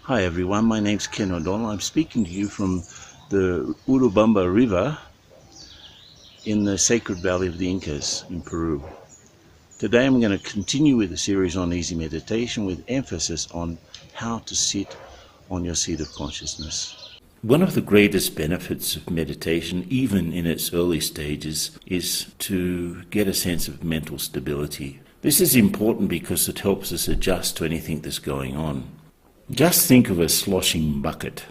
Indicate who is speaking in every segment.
Speaker 1: Hi everyone, my name's Ken O'Donnell. I'm speaking to you from the Urubamba River in the Sacred Valley of the Incas in Peru. Today I'm going to continue with a series on easy meditation with emphasis on how to sit on your seat of consciousness. One of the greatest benefits of meditation, even in its early stages, is to get a sense of mental stability. This is important because it helps us adjust to anything that's going on. Just think of a sloshing bucket.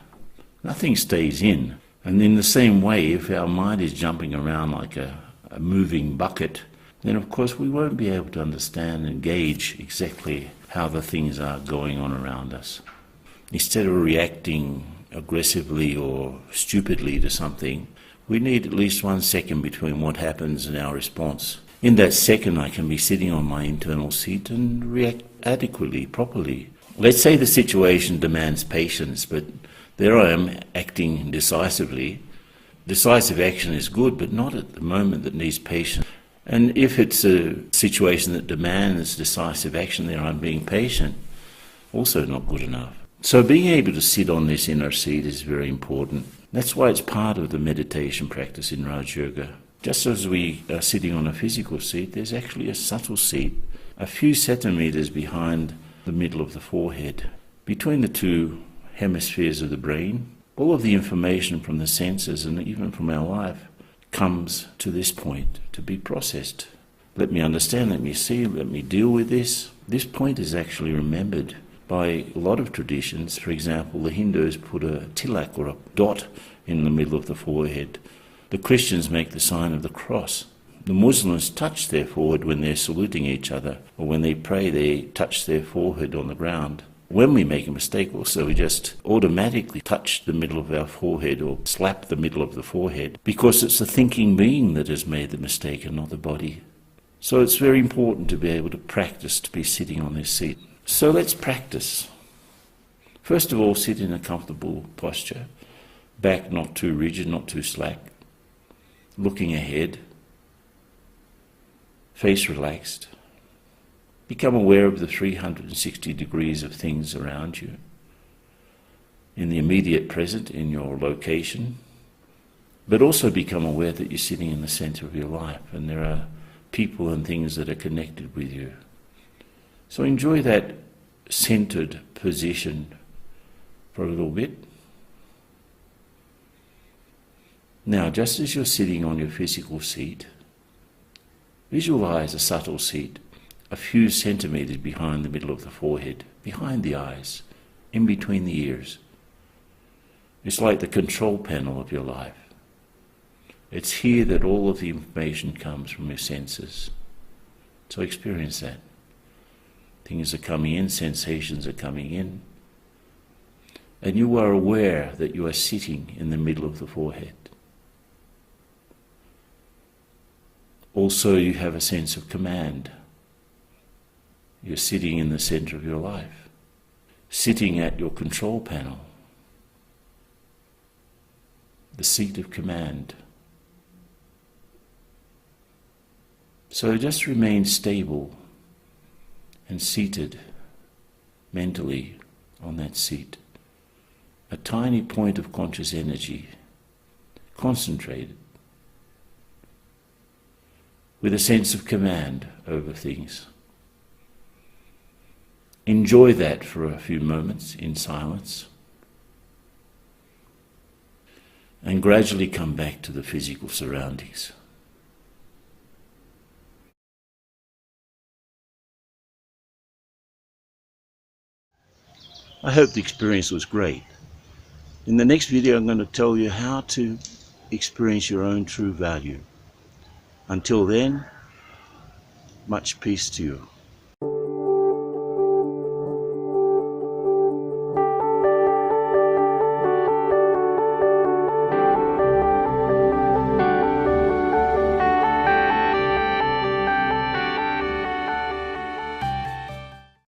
Speaker 1: Nothing stays in. And in the same way, if our mind is jumping around like a moving bucket, then of course we won't be able to understand and gauge exactly how the things are going on around us. Instead of reacting aggressively or stupidly to something, we need at least 1 second between what happens and our response. In that second, I can be sitting on my internal seat and react adequately, properly. Let's say the situation demands patience, but there I am acting decisively. Decisive action is good, but not at the moment that needs patience. And if it's a situation that demands decisive action, there I'm being patient, also not good enough. So being able to sit on this inner seat is very important. That's why it's part of the meditation practice in Raj Yoga. Just as we are sitting on a physical seat, there's actually a subtle seat, a few centimeters behind the middle of the forehead. Between the two hemispheres of the brain, all of the information from the senses and even from our life comes to this point to be processed. Let me understand, let me see, let me deal with this. This point is actually remembered by a lot of traditions. For example, the Hindus put a tilak or a dot in the middle of the forehead. The Christians make the sign of the cross. The Muslims touch their forehead when they're saluting each other, or when they pray, they touch their forehead on the ground. When we make a mistake also, we just automatically touch the middle of our forehead or slap the middle of the forehead, because it's the thinking being that has made the mistake and not the body. So it's very important to be able to practice to be sitting on this seat. So let's practice. First of all, sit in a comfortable posture. Back not too rigid, not too slack. Looking ahead. Face relaxed. Become aware of the 360 degrees of things around you. In the immediate present, in your location. But also become aware that you're sitting in the center of your life and there are people and things that are connected with you. So enjoy that centered position for a little bit. Now, just as you're sitting on your physical seat, visualize a subtle seat, a few centimeters behind the middle of the forehead, behind the eyes, in between the ears. It's like the control panel of your life. It's here that all of the information comes from your senses. So experience that. Things are coming in, sensations are coming in. And you are aware that you are sitting in the middle of the forehead. Also, you have a sense of command. You're sitting in the center of your life, sitting at your control panel, the seat of command. So just remain stable and seated mentally on that seat. A tiny point of conscious energy, concentrated, with a sense of command over things. Enjoy that for a few moments in silence, and gradually come back to the physical surroundings. I hope the experience was great. In the next video, I'm going to tell you how to experience your own true value. Until then, much peace to you.